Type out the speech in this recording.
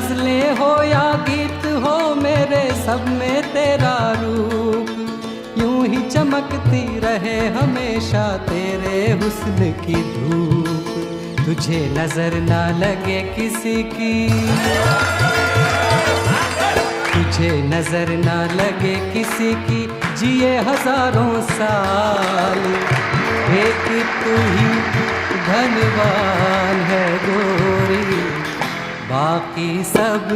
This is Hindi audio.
गजलें हो या गीत हो मेरे, सब में तेरा रूप यूं ही चमकती रहे हमेशा तेरे हुस्न की धूप। तुझे नजर ना लगे किसी की, तुझे नजर ना लगे किसी की, जिए हजारों साल, एक तू ही धनवान है गोरी, बाकी सब